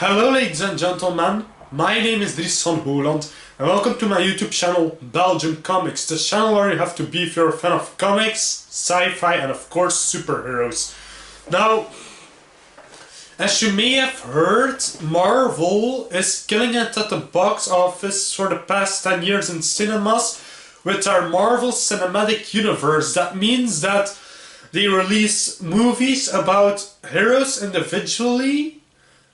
Hello ladies and gentlemen, my name is Deze and welcome to my YouTube channel Belgium Comics, the channel where you have to be if you're a fan of comics, sci-fi and of course superheroes. Now, as you may have heard, Marvel is killing it at the box office for the past 10 years in cinemas with our Marvel Cinematic Universe. That means that they release movies about heroes individually,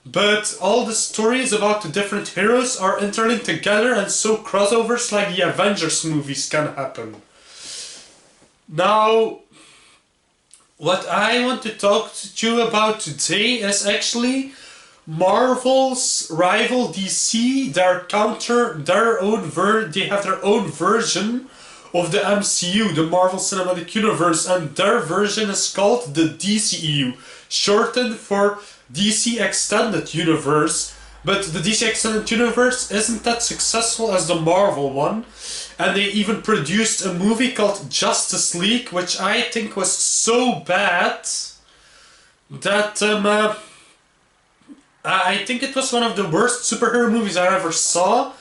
but all the stories about the different heroes are interlinked together, and so crossovers like the Avengers movies can happen. Now, what I want to talk to you about today is actually Marvel's rival DC. They have their own version of the MCU, the Marvel Cinematic Universe, and their version is called the DCEU, shortened for DC Extended Universe. But the DC Extended Universe isn't that successful as the Marvel one, and they even produced a movie called Justice League, which I think was so bad that I think it was one of the worst superhero movies I ever saw,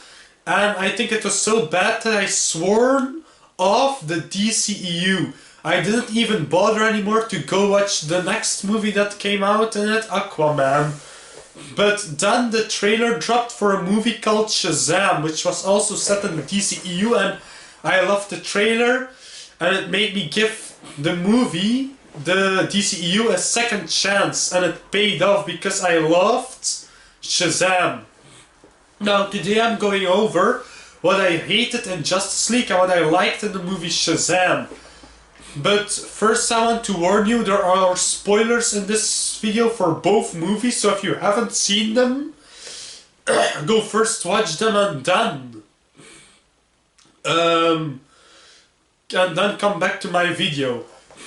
and I think it was so bad that I swore off the DCEU. I didn't even bother anymore to go watch the next movie that came out in it, Aquaman. But then the trailer dropped for a movie called Shazam, which was also set in the DCEU, and I loved the trailer, and it made me give the movie, the DCEU, a second chance, and it paid off because I loved Shazam. Now today I'm going over what I hated in Justice League and what I liked in the movie Shazam. But first I want to warn you, there are spoilers in this video for both movies, so if you haven't seen them, go first watch them and then come back to my video.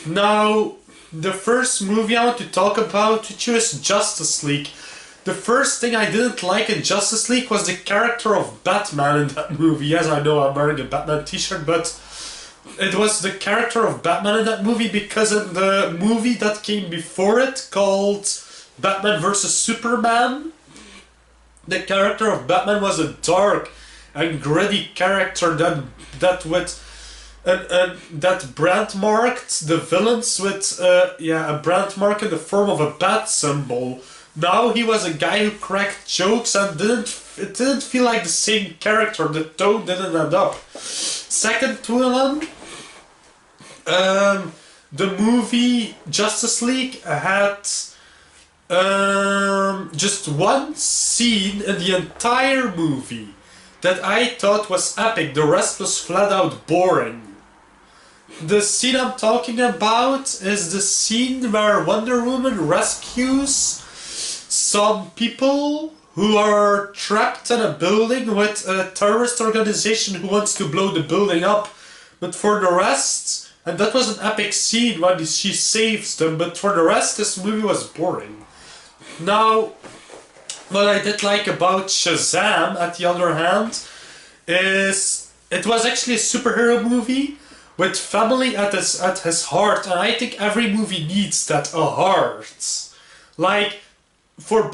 Now, the first movie I want to talk about with you is Justice League. The first thing I didn't like in Justice League was the character of Batman in that movie. Yes, I know I'm wearing a Batman t-shirt, but it was the character of Batman in that movie, because in the movie that came before it, called Batman vs. Superman, the character of Batman was a dark and gritty character that brandmarked the villains with a brandmark in the form of a bat symbol. Now he was a guy who cracked jokes and it didn't feel like the same character. The tone didn't add up. Second one, the movie Justice League had just one scene in the entire movie that I thought was epic. The rest was flat out boring. The scene I'm talking about is the scene where Wonder Woman rescues some people who are trapped in a building with a terrorist organization who wants to blow the building up. But for the rest, and that was an epic scene when she saves them, but for the rest this movie was boring. Now, what I did like about Shazam, at the other hand, is it was actually a superhero movie with family at his heart, and I think every movie needs that, a heart. Like, for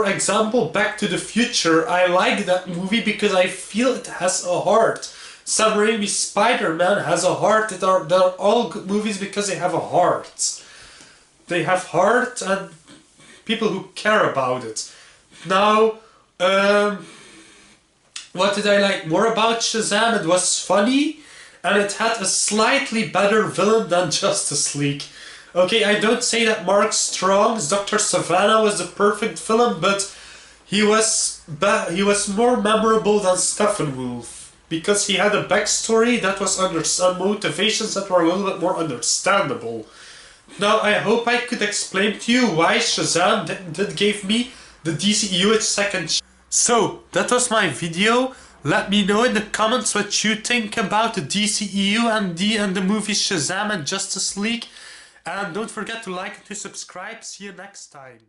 example, Back to the Future, I like that movie because I feel it has a heart. Sam Raimi's Spider-Man has a heart. They're all good movies because they have a heart. They have heart and people who care about it. Now, what did I like more about Shazam? It was funny, and it had a slightly better villain than Justice League. Okay, I don't say that Mark Strong's Dr. Savannah was the perfect villain, but he was more memorable than Steppenwolf, because he had a backstory that was motivations that were a little bit more understandable. Now, I hope I could explain to you why Shazam did give me the DCEU its second chance. So, that was my video. Let me know in the comments what you think about the DCEU and the movies Shazam and Justice League. And don't forget to like and to subscribe. See you next time.